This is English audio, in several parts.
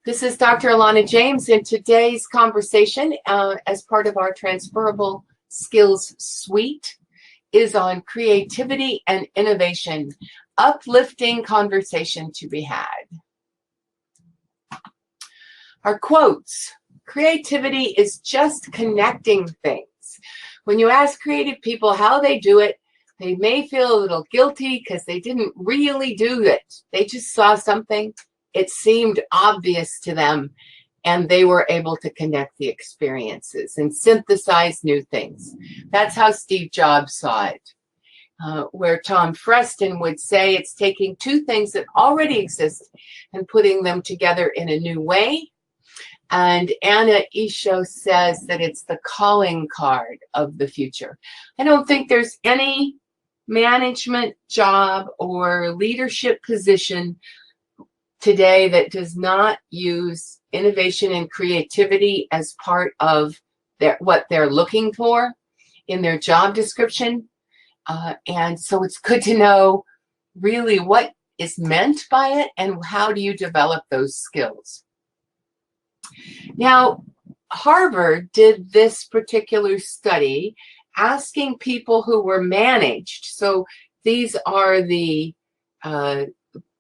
This is Dr. Alana James, and today's conversation, as part of our Transferable Skills Suite, is on creativity and innovation, uplifting conversation to be had. Our quotes: creativity is just connecting things. When you ask creative people how they do it, they may feel a little guilty because they didn't really do it. They just saw something. It seemed obvious to them, and they were able to connect the experiences and synthesize new things. That's how Steve Jobs saw it, where Tom Freston would say it's taking two things that already exist and putting them together in a new way. And Anna Isho says that it's the calling card of the future. I don't think there's any management job or leadership position today that does not use innovation and creativity as part of what they're looking for in their job description. And so it's good to know really what is meant by it and how do you develop those skills. Now, Harvard did this particular study asking people who were managed. So these are the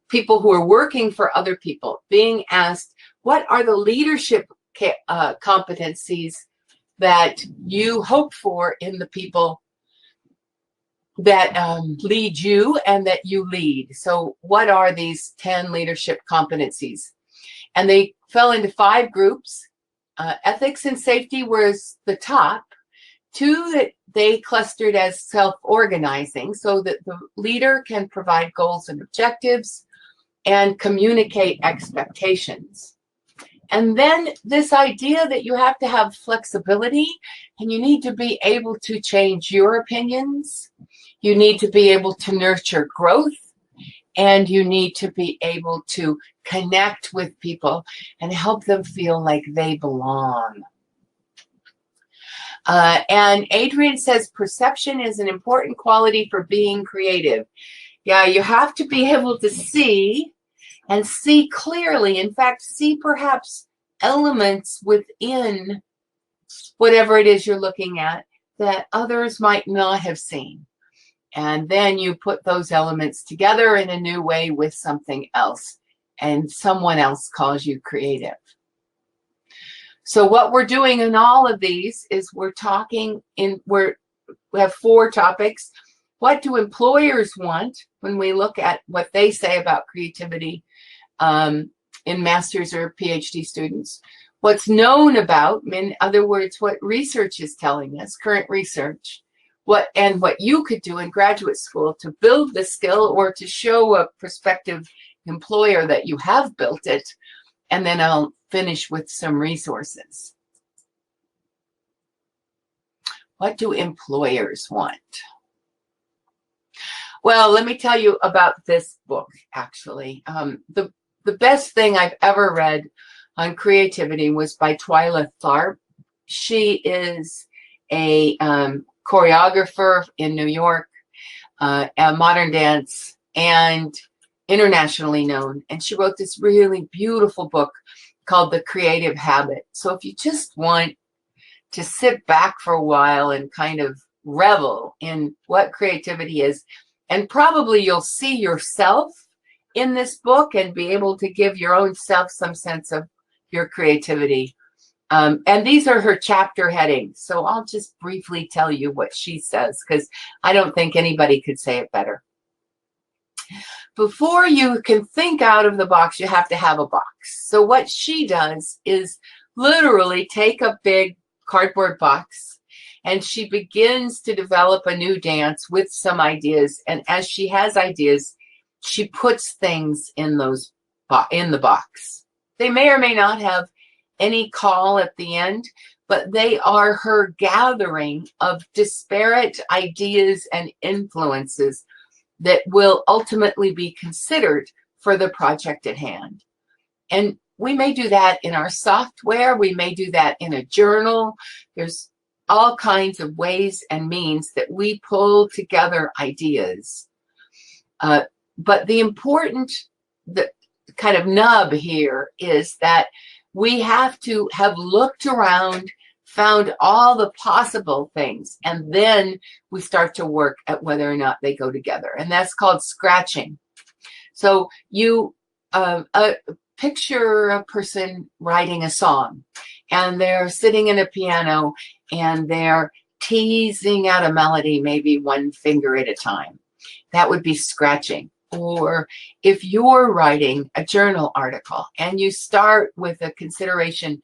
people who are working for other people, being asked, what are the leadership competencies that you hope for in the people that lead you and that you lead? So what are these 10 leadership competencies? And they fell into 5 groups. Ethics and safety was the top. 2 that they clustered as self-organizing, so that the leader can provide goals and objectives and communicate expectations. And then this idea that you have to have flexibility and you need to be able to change your opinions. You need to be able to nurture growth, and you need to be able to connect with people and help them feel like they belong. And Adrian says perception is an important quality for being creative. Yeah, you have to be able to see and see clearly. In fact, see perhaps elements within whatever it is you're looking at that others might not have seen. And then you put those elements together in a new way with something else, and someone else calls you creative. So what we're doing in all of these is we have 4 topics. What do employers want when we look at what they say about creativity in master's or PhD students? What's known about, in other words, what research is telling us, current research, what you could do in graduate school to build the skill or to show a prospective employer that you have built it. And then I'll finish with some resources. What do employers want? Well, let me tell you about this book, actually. The best thing I've ever read on creativity was by Twyla Tharp. She is a choreographer in New York, a modern dance, and internationally known. And she wrote this really beautiful book called The Creative Habit. So if you just want to sit back for a while and kind of revel in what creativity is, and probably you'll see yourself in this book and be able to give your own self some sense of your creativity. And these are her chapter headings. So I'll just briefly tell you what she says, because I don't think anybody could say it better. Before you can think out of the box, you have to have a box. So what she does is literally take a big cardboard box, and she begins to develop a new dance with some ideas. And as she has ideas, she puts things in the box. They may or may not have any call at the end, but they are her gathering of disparate ideas and influences that will ultimately be considered for the project at hand. And we may do that in our software. We may do that in a journal. There's all kinds of ways and means that we pull together ideas. But the important kind of nub here is that we have to have looked around, found all the possible things, and then we start to work at whether or not they go together. And that's called scratching. So you picture a person writing a song, and they're sitting in a piano, and they're teasing out a melody, maybe one finger at a time. That would be scratching. Or if you're writing a journal article and you start with a consideration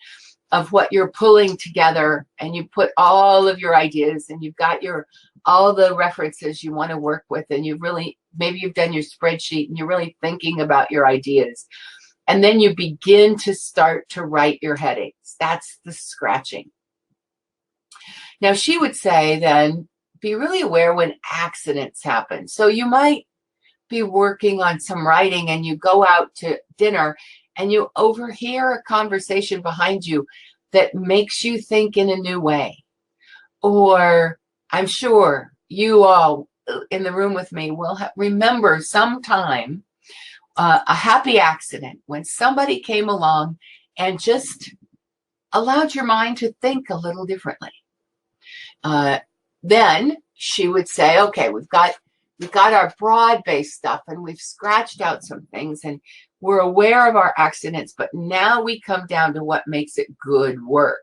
of what you're pulling together, and you put all of your ideas, and you've got all the references you want to work with, and maybe you've done your spreadsheet and you're really thinking about your ideas, and then you begin to start to write your headings. That's the scratching. Now, she would say then, be really aware when accidents happen. So you might be working on some writing, and you go out to dinner and you overhear a conversation behind you that makes you think in a new way. Or I'm sure you all in the room with me will remember sometime a happy accident when somebody came along and just allowed your mind to think a little differently. Then she would say, okay, we've got our broad-based stuff, and we've scratched out some things, and we're aware of our accidents, but now we come down to what makes it good work.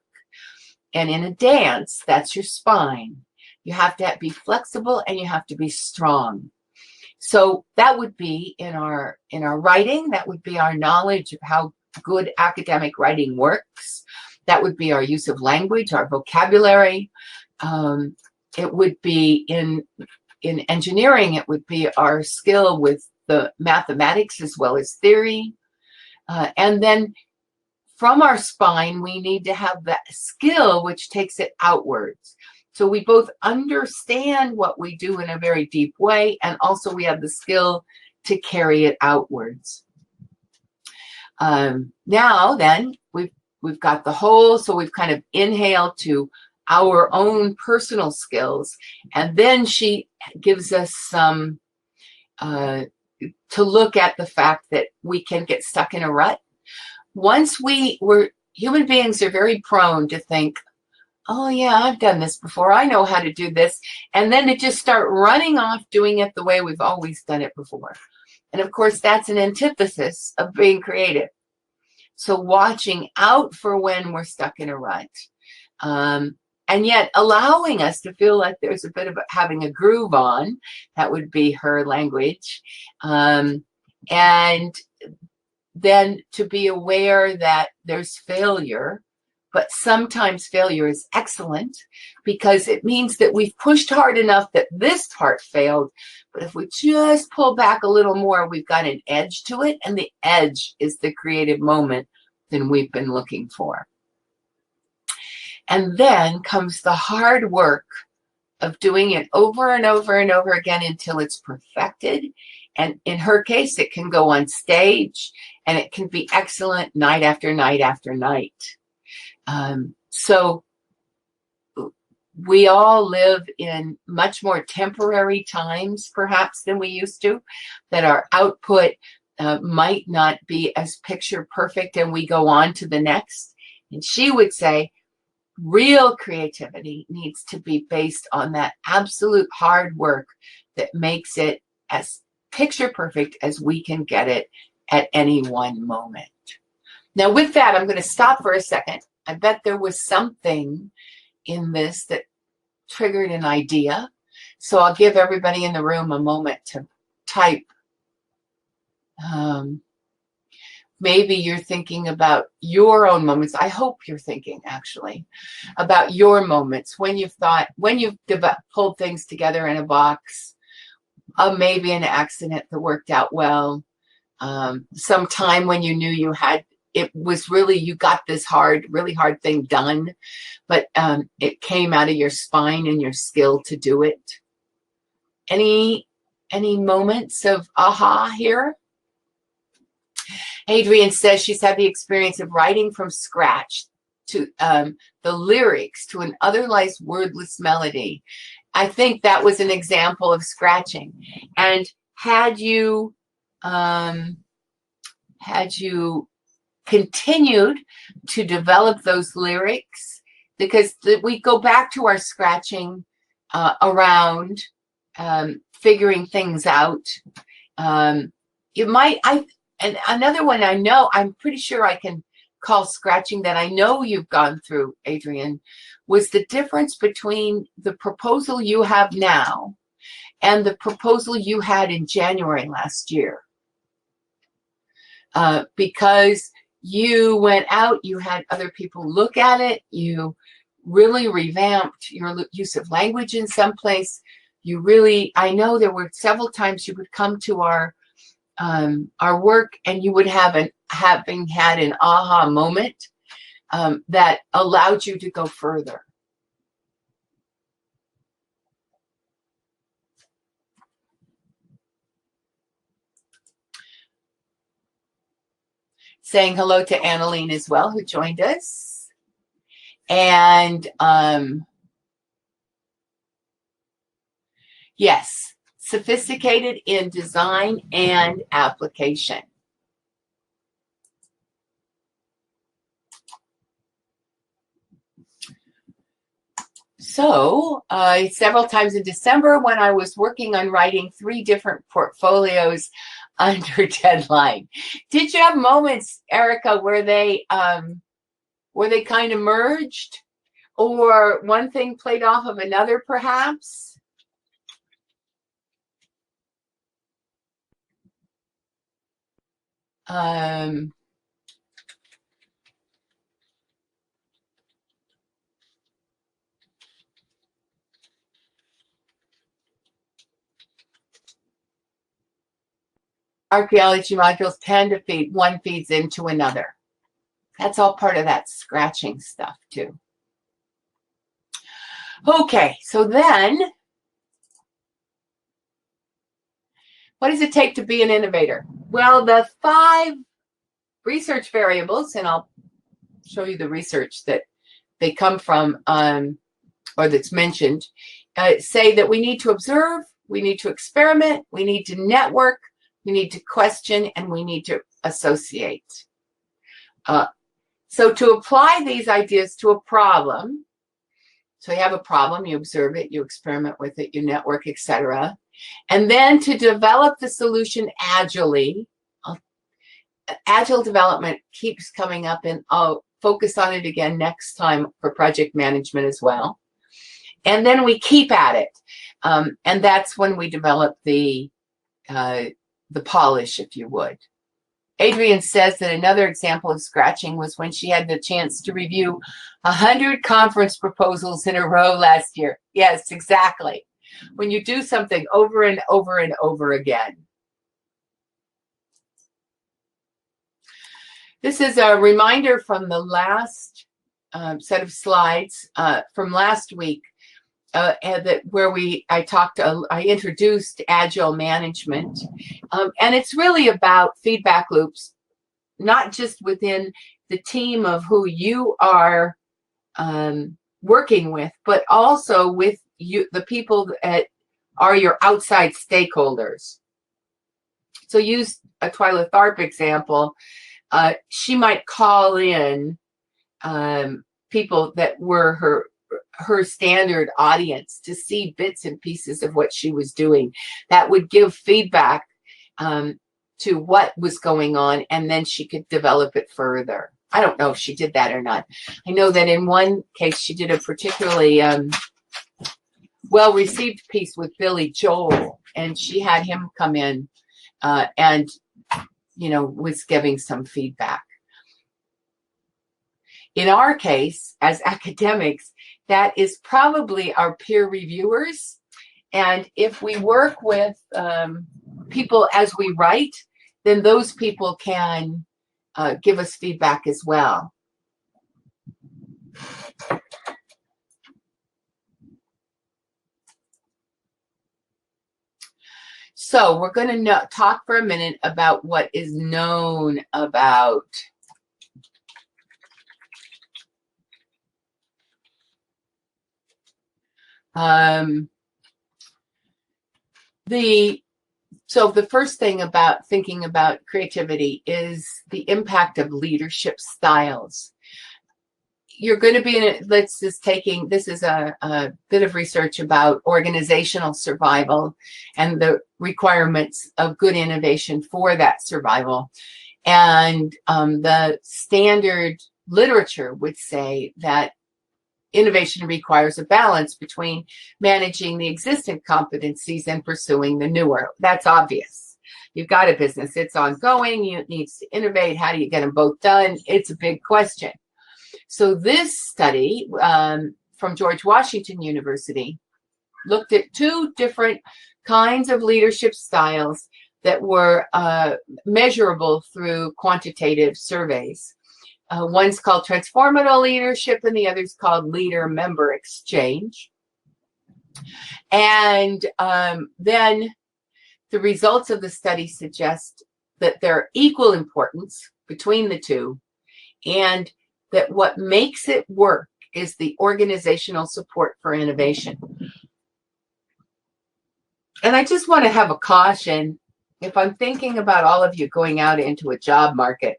And in a dance, that's your spine. You have to be flexible, and you have to be strong. So that would be in our writing. That would be our knowledge of how good academic writing works. That would be our use of language, our vocabulary. It would be in engineering, it would be our skill with the mathematics as well as theory. And then from our spine, we need to have that skill which takes it outwards. So we both understand what we do in a very deep way, and also we have the skill to carry it outwards. Now then, we've got the whole, so we've kind of inhaled to our own personal skills, and then she gives us some to look at the fact that we can get stuck in a rut. Once human beings are very prone to think, oh yeah, I've done this before, I know how to do this, and then to just start running off doing it the way we've always done it before. And of course, that's an antithesis of being creative. So watching out for when we're stuck in a rut. And yet allowing us to feel like there's a bit of having a groove on, that would be her language. And then to be aware that there's failure, but sometimes failure is excellent because it means that we've pushed hard enough that this part failed. But if we just pull back a little more, we've got an edge to it, and the edge is the creative moment that we've been looking for. And then comes the hard work of doing it over and over and over again until it's perfected. And in her case, it can go on stage, and it can be excellent night after night after night. So we all live in much more temporary times, perhaps, than we used to, that our output might not be as picture perfect, and we go on to the next. And she would say, real creativity needs to be based on that absolute hard work that makes it as picture perfect as we can get it at any one moment. Now, with that, I'm going to stop for a second. I bet there was something in this that triggered an idea. So I'll give everybody in the room a moment to type. Maybe you're thinking about your own moments. I hope you're thinking, actually, about your moments when you've pulled things together in a box, maybe an accident that worked out well, some time when you knew you got this really hard thing done, but it came out of your spine and your skill to do it. Any moments of aha here? Adrienne says she's had the experience of writing from scratch to the lyrics to an otherwise wordless melody. I think that was an example of scratching. And had you had you continued to develop those lyrics? Because we go back to our scratching around figuring things out. You might, and another one I know, I'm pretty sure I can call scratching that I know you've gone through, Adrian, was the difference between the proposal you have now and the proposal you had in January last year. Because you went out, you had other people look at it, you really revamped your use of language in some place. You really, I know there were several times you would come to our work and you would have having had an aha moment that allowed you to go further. Saying hello to Annaline as well, who joined us. And yes, sophisticated in design and application. So several times in December when I was working on writing 3 different portfolios under deadline. Did you have moments, Erica, where they kind of merged, or one thing played off of another, perhaps? Archaeology modules tend to feed, one feeds into another. That's all part of that scratching stuff too. Okay, so then, what does it take to be an innovator? Well, the 5 research variables, and I'll show you the research that they come from, or that's mentioned, say that we need to observe, we need to experiment, we need to network, we need to question, and we need to associate. So to apply these ideas to a problem, so you have a problem, you observe it, you experiment with it, you network, etc. And then to develop the solution agilely. Agile development keeps coming up, and I'll focus on it again next time for project management as well. And then we keep at it. And that's when we develop the polish, if you would. Adrian says that another example of scratching was when she had the chance to review 100 conference proposals in a row last year. Yes, exactly. When you do something over and over and over again. This is a reminder from the last set of slides from last week, where I introduced agile management, and it's really about feedback loops, not just within the team of who you are working with, but also with the people that are your outside stakeholders. So use a Twyla Tharp example. She might call in people that were her standard audience to see bits and pieces of what she was doing. That would give feedback to what was going on, and then she could develop it further. I don't know if she did that or not. I know that in one case she did a particularly well-received piece with Billy Joel, and she had him come in and was giving some feedback. In our case, as academics, that is probably our peer reviewers. And if we work with people as we write, then those people can give us feedback as well. So we're going to talk for a minute about what is known about So the first thing about thinking about creativity is the impact of leadership styles. You're going to be in it. This is a bit of research about organizational survival and the requirements of good innovation for that survival. And the standard literature would say that innovation requires a balance between managing the existing competencies and pursuing the newer. That's obvious. You've got a business, it's ongoing, it needs to innovate. How do you get them both done? It's a big question. So this study from George Washington University looked at two different kinds of leadership styles that were measurable through quantitative surveys. One's called Transforable leadership and the other's called leader-member exchange. And then the results of the study suggest that there are equal importance between the two, and that what makes it work is the organizational support for innovation. And I just want to have a caution, if I'm thinking about all of you going out into a job market,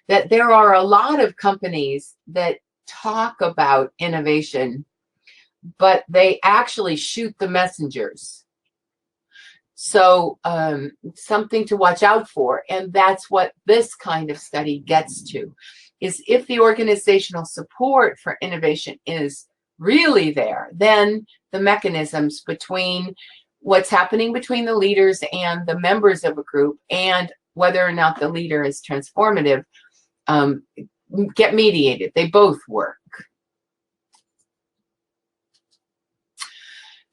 that there are a lot of companies that talk about innovation, but they actually shoot the messengers. So something to watch out for. And that's what this kind of study gets to, is if the organizational support for innovation is really there, then the mechanisms between what's happening between the leaders and the members of a group and whether or not the leader is transformative get mediated. They both work.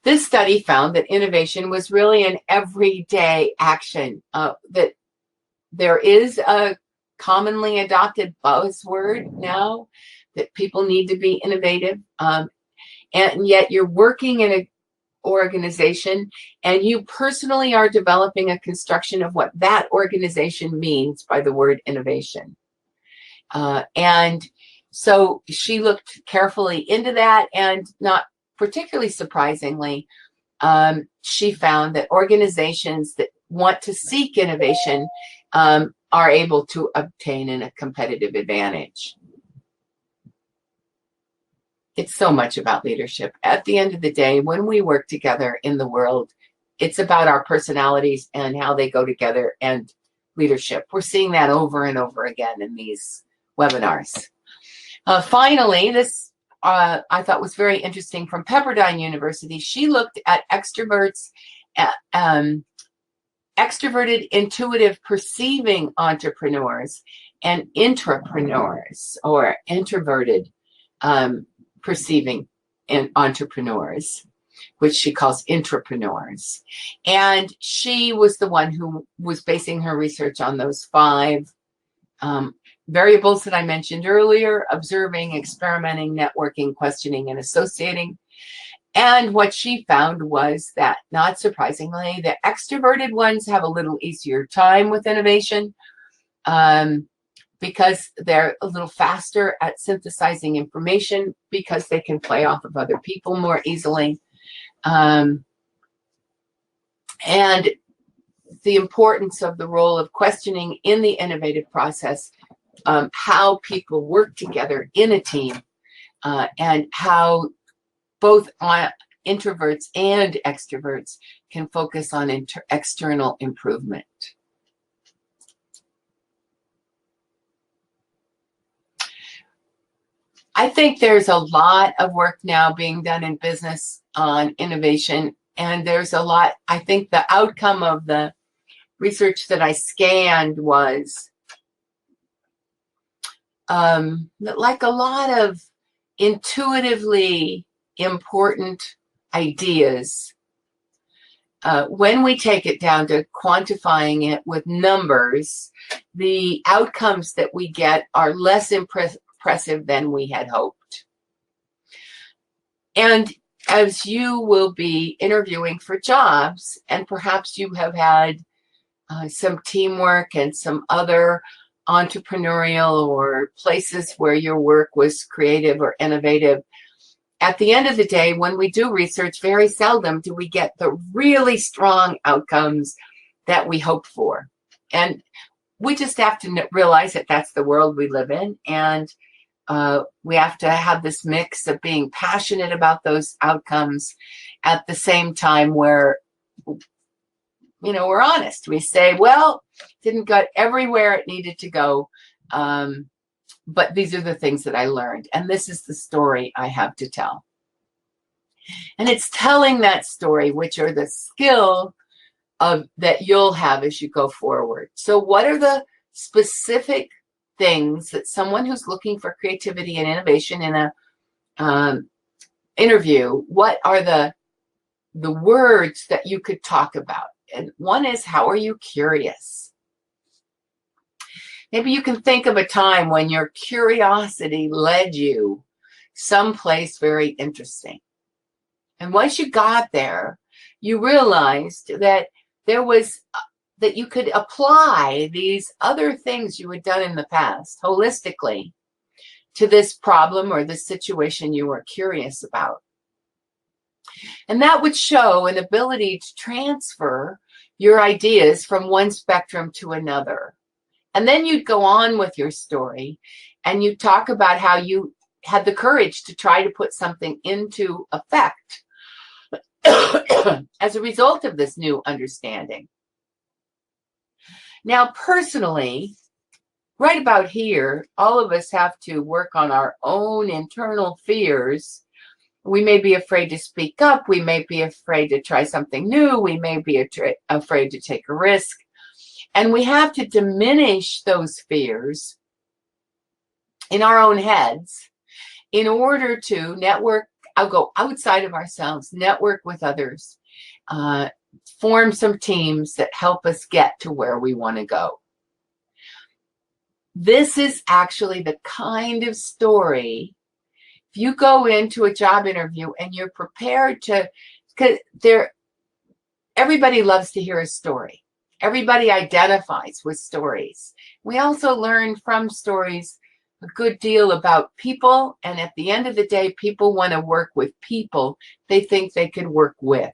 This study found that innovation was really an everyday action, that there is a commonly adopted buzzword now that people need to be innovative, and yet you're working in an organization and you personally are developing a construction of what that organization means by the word innovation. And so she looked carefully into that, and not particularly surprisingly, she found that organizations that want to seek innovation are able to obtain a competitive advantage. It's so much about leadership. At the end of the day, when we work together in the world, it's about our personalities and how they go together and leadership. We're seeing that over and over again in these webinars. Finally, this I thought was very interesting from Pepperdine University. She looked at extroverts, extroverted, intuitive, perceiving entrepreneurs and intrapreneurs, or introverted perceiving entrepreneurs, which she calls intrapreneurs. And she was the one who was basing her research on those 5 variables that I mentioned earlier: observing, experimenting, networking, questioning, and associating. And what she found was that, not surprisingly, the extroverted ones have a little easier time with innovation because they're a little faster at synthesizing information, because they can play off of other people more easily. And the importance of the role of questioning in the innovative process, how people work together in a team, and how both introverts and extroverts can focus on external improvement. I think there's a lot of work now being done in business on innovation, and there's a lot. I think the outcome of the research that I scanned was like a lot of intuitively important ideas. When we take it down to quantifying it with numbers, the outcomes that we get are less impressive than we had hoped. And as you will be interviewing for jobs, and perhaps you have had some teamwork and some other entrepreneurial or places where your work was creative or innovative, at the end of the day, when we do research, very seldom do we get the really strong outcomes that we hope for. And we just have to realize that that's the world we live in. And we have to have this mix of being passionate about those outcomes at the same time where, we're honest. We say, well, didn't go everywhere it needed to go. But these are the things that I learned. And this is the story I have to tell. And it's telling that story, which are the skill that you'll have as you go forward. So what are the specific things that someone who's looking for creativity and innovation in a interview, what are the words that you could talk about? And one is, how are you curious? Maybe you can think of a time when your curiosity led you someplace very interesting. And once you got there, you realized that that you could apply these other things you had done in the past holistically to this problem or this situation you were curious about. And that would show an ability to transfer your ideas from one spectrum to another. And then you'd go on with your story and you'd talk about how you had the courage to try to put something into effect as a result of this new understanding. Now, personally, right about here, all of us have to work on our own internal fears. We may be afraid to speak up. We may be afraid to try something new. We may be afraid to take a risk. And we have to diminish those fears in our own heads in order to network. I'll go outside of ourselves, network with others, form some teams that help us get to where we want to go. This is actually the kind of story, if you go into a job interview and you're prepared to, because everybody loves to hear a story. Everybody identifies with stories. We also learn from stories a good deal about people, and at the end of the day, people want to work with people they think they can work with.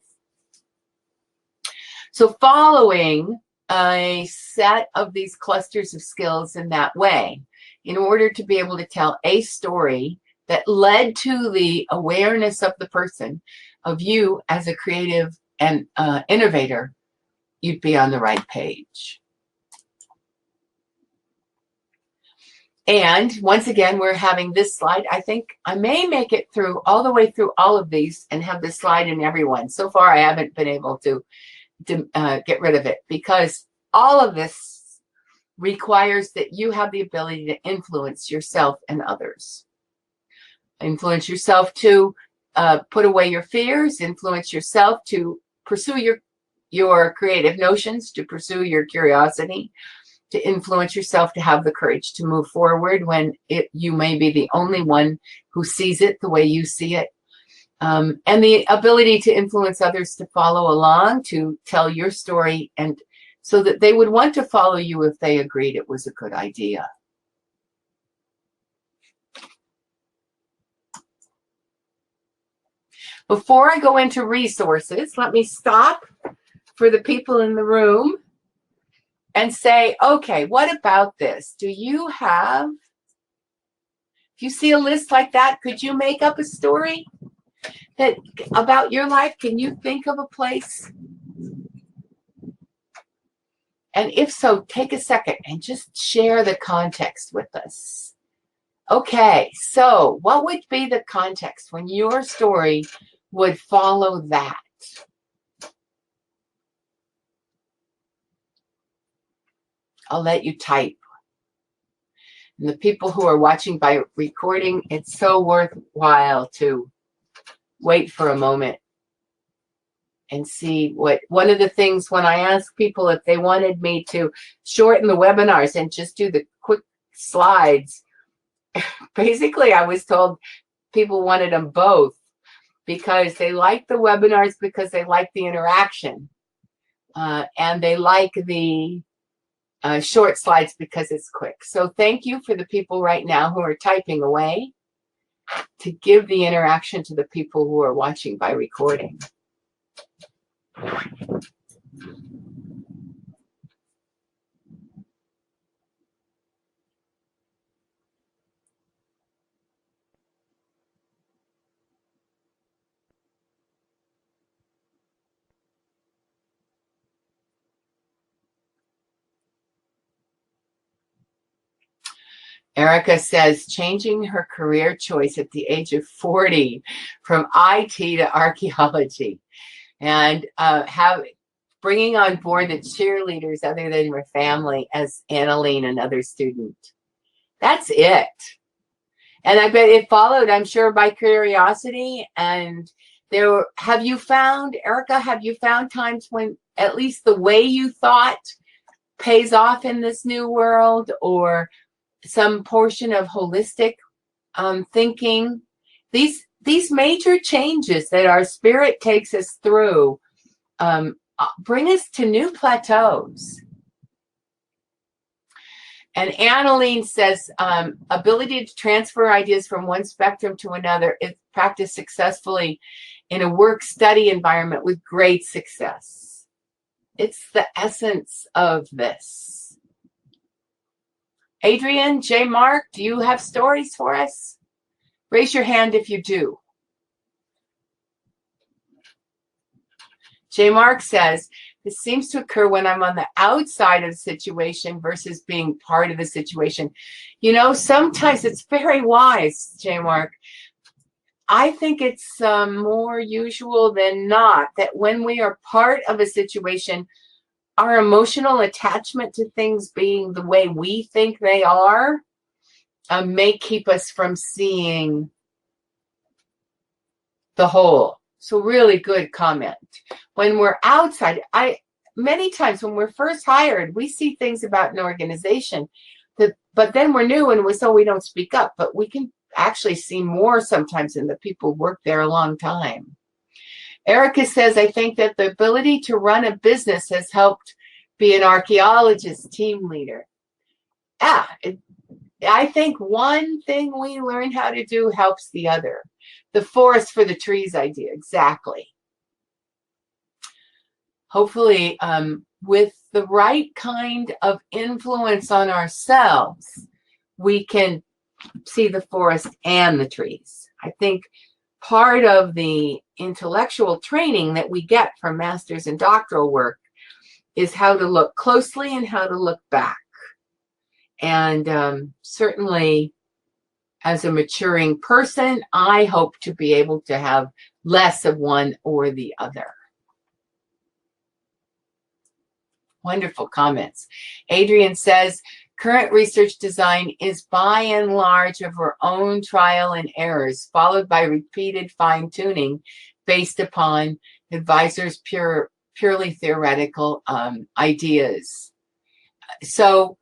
So following a set of these clusters of skills in that way, in order to be able to tell a story that led to the awareness of the person, of you as a creative and innovator, you'd be on the right page. And once again, we're having this slide. I think I may make it through all the way through all of these and have this slide in everyone. So far, I haven't been able to get rid of it, because all of this requires that you have the ability to influence yourself and others. Influence yourself to put away your fears, influence yourself to pursue your creative notions, to pursue your curiosity, to influence yourself to have the courage to move forward when you may be the only one who sees it the way you see it. And the ability to influence others to follow along, to tell your story, and so that they would want to follow you if they agreed it was a good idea. Before I go into resources, let me stop for the people in the room and say, okay, what about this? Do you have, if you see a list like that, could you make up a story about your life? Can you think of a place? And if so, take a second and just share the context with us. Okay, so what would be the context when your story would follow that? I'll let you type. And the people who are watching by recording, it's so worthwhile to wait for a moment and see what, one of the things when I ask people if they wanted me to shorten the webinars and just do the quick slides, basically I was told people wanted them both, because they like the webinars because they like the interaction, and they like the short slides because it's quick. So thank you for the people right now who are typing away. to give the interaction to the people who are watching by recording. Erica says changing her career choice at the age of 40 from IT to archaeology, and bringing on board the cheerleaders other than her family as Annalene, another student. That's it. And I bet it followed, I'm sure, by curiosity. And have you found, Erica, have you found times when at least the way you thought pays off in this new world, or some portion of holistic thinking? These major changes that our spirit takes us through bring us to new plateaus. And Annalene says, ability to transfer ideas from one spectrum to another is practiced successfully in a work-study environment with great success. It's the essence of this. Adrian, J. Mark, do you have stories for us? Raise your hand if you do. J. Mark says, this seems to occur when I'm on the outside of the situation versus being part of the situation. You know, sometimes it's very wise, J. Mark. I think it's more usual than not that when we are part of a situation, our emotional attachment to things being the way we think they are may keep us from seeing the whole. So really good comment. When we're outside, many times when we're first hired, we see things about an organization but then we're new and we don't speak up, but we can actually see more sometimes than the people who work there a long time. Erica says, I think that the ability to run a business has helped be an archaeologist team leader. I think one thing we learn how to do helps the other. The forest for the trees idea, exactly. Hopefully, with the right kind of influence on ourselves, we can see the forest and the trees. I think part of the intellectual training that we get from Masters and Doctoral work is how to look closely and how to look back. And certainly, as a maturing person, I hope to be able to have less of one or the other. Wonderful comments. Adrian says, current research design is by and large of our own trial and errors, followed by repeated fine-tuning based upon advisors' purely theoretical ideas. So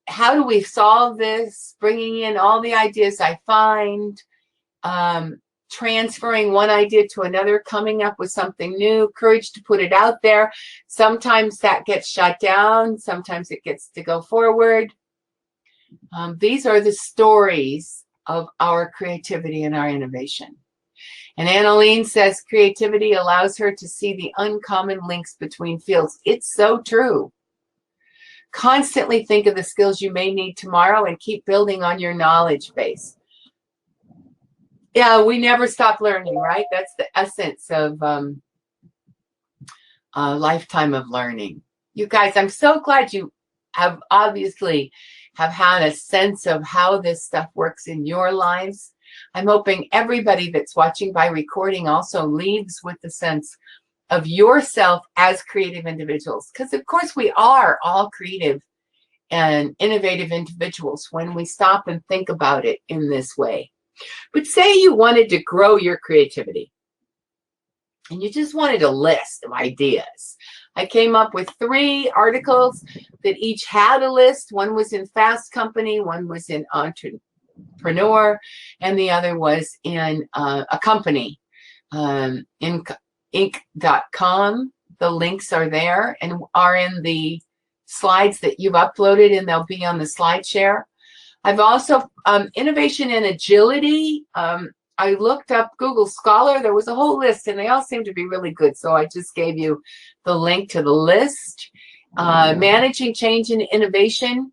how do we solve this? Bringing in all the ideas I find, transferring one idea to another, coming up with something new, courage to put it out there. Sometimes that gets shut down. Sometimes it gets to go forward. These are the stories of our creativity and our innovation. And Annalene says creativity allows her to see the uncommon links between fields. It's so true. Constantly think of the skills you may need tomorrow and keep building on your knowledge base. Yeah, we never stop learning, right? That's the essence of a lifetime of learning. You guys, I'm so glad you have obviously have had a sense of how this stuff works in your lives. I'm hoping everybody that's watching by recording also leaves with the sense of yourself as creative individuals. Because of course we are all creative and innovative individuals when we stop and think about it in this way. But say you wanted to grow your creativity and you just wanted a list of ideas. I came up with 3 articles that each had a list. One was in Fast Company, one was in Entrepreneur, and the other was in a company, in Inc.com. The links are there and are in the slides that you've uploaded, and they'll be on the slide share. I've also, innovation and agility. I looked up Google Scholar. There was a whole list, and they all seem to be really good. So I just gave you the link to the list. Managing change and innovation.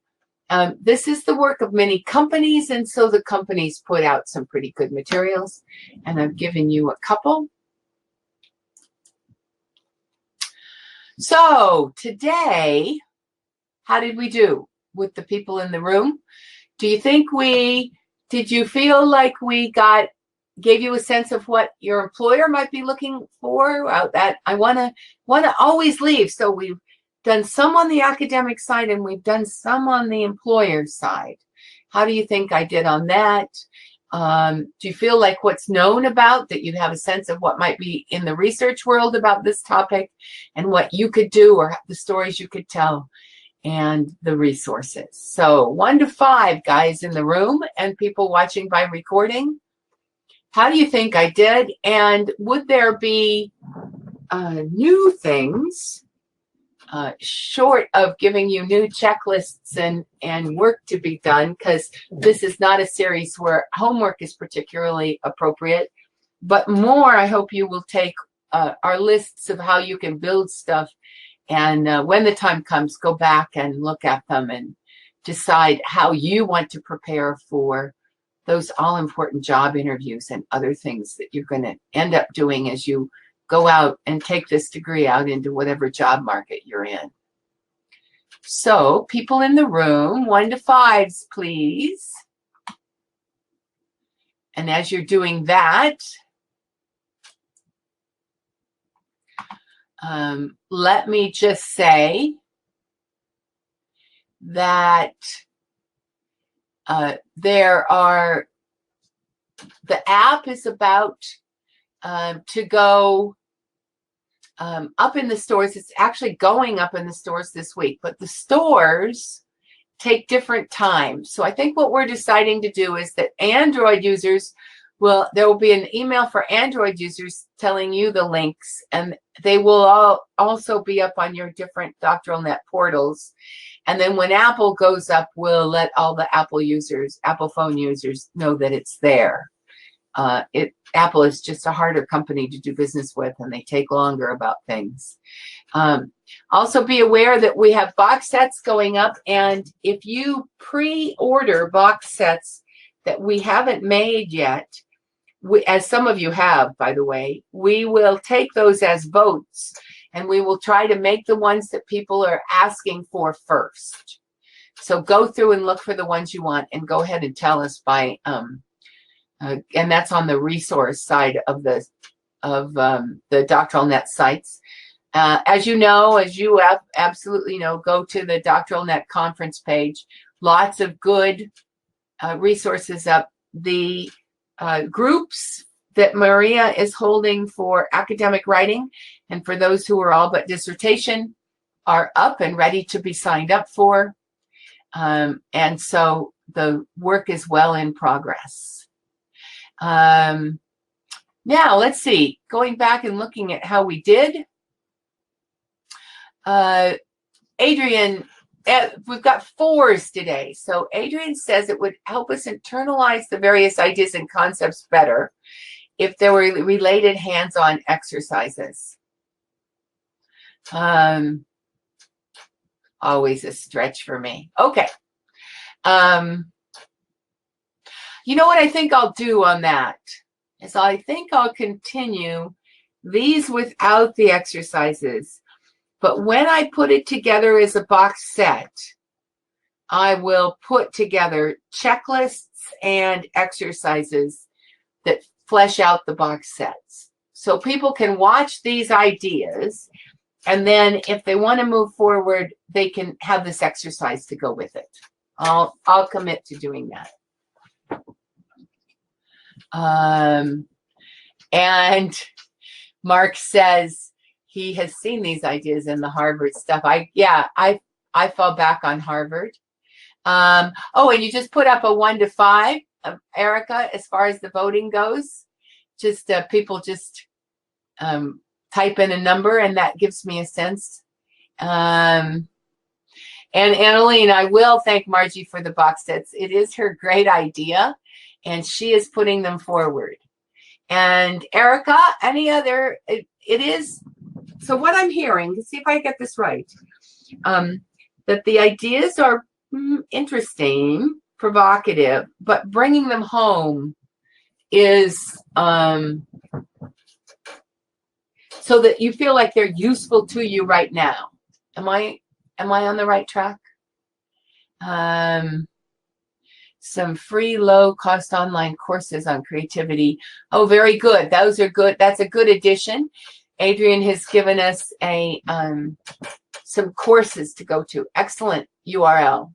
This is the work of many companies, and so the companies put out some pretty good materials, and I've given you a couple. So today, how did we do with the people in the room? Do you think did you feel like we gave you a sense of what your employer might be looking for? That I want to always leave. So we've done some on the academic side and we've done some on the employer side. How do you think I did on that? Do you feel like what's known about, that you have a sense of what might be in the research world about this topic and what you could do or the stories you could tell and the resources? So 1 to 5 guys in the room and people watching by recording. How do you think I did? And would there be new things short of giving you new checklists and work to be done, because this is not a series where homework is particularly appropriate, but more, I hope you will take our lists of how you can build stuff, and when the time comes, go back and look at them and decide how you want to prepare for those all-important job interviews and other things that you're going to end up doing as you go out and take this degree out into whatever job market you're in. So people in the room, 1 to 5s, please. And as you're doing that, let me just say that the app is about to go up in the stores. It's actually going up in the stores this week, but the stores take different times. So I think what we're deciding to do is that Android users there will be an email for Android users telling you the links, and they will also be up on your different DoctoralNet portals. And then when Apple goes up, we'll let all the Apple phone users know that it's there. Apple is just a harder company to do business with, and they take longer about things. Also be aware that we have box sets going up, and if you pre-order box sets that we haven't made yet, as some of you have, by the way, we will take those as votes, and we will try to make the ones that people are asking for first. So go through and look for the ones you want, and go ahead and tell us by and that's on the resource side of the DoctoralNet sites. As you know, as you absolutely know, go to the DoctoralNet conference page. Lots of good resources up. The groups that Maria is holding for academic writing and for those who are all but dissertation are up and ready to be signed up for. And so the work is well in progress. Now, let's see. Going back and looking at how we did. Adrian, we've got 4s today. So Adrian says it would help us internalize the various ideas and concepts better if there were related hands-on exercises. Always a stretch for me. Okay. You know what I think I'll do on that is I think I'll continue these without the exercises. But when I put it together as a box set, I will put together checklists and exercises that flesh out the box sets. So people can watch these ideas, and then if they want to move forward, they can have this exercise to go with it. I'll commit to doing that. And Mark says he has seen these ideas in the Harvard stuff. I fall back on Harvard. Oh, and you just put up a 1 to 5, Erica, as far as the voting goes. Just people just type in a number, and that gives me a sense. And And Annalene, I will thank Margie for the box sets. It is her great idea, and she is putting them forward. And Erica, any other, it is, so what I'm hearing, let's see if I get this right, that the ideas are interesting, provocative, but bringing them home is so that you feel like they're useful to you right now. Am I on the right track? Some free low-cost online courses on creativity. Oh, very good. Those are good. That's a good addition. Adrian has given us a some courses to go to. Excellent URL.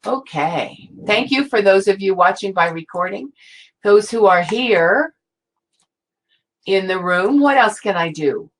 Okay. Thank you for those of you watching by recording. Those who are here in the room, what else can I do?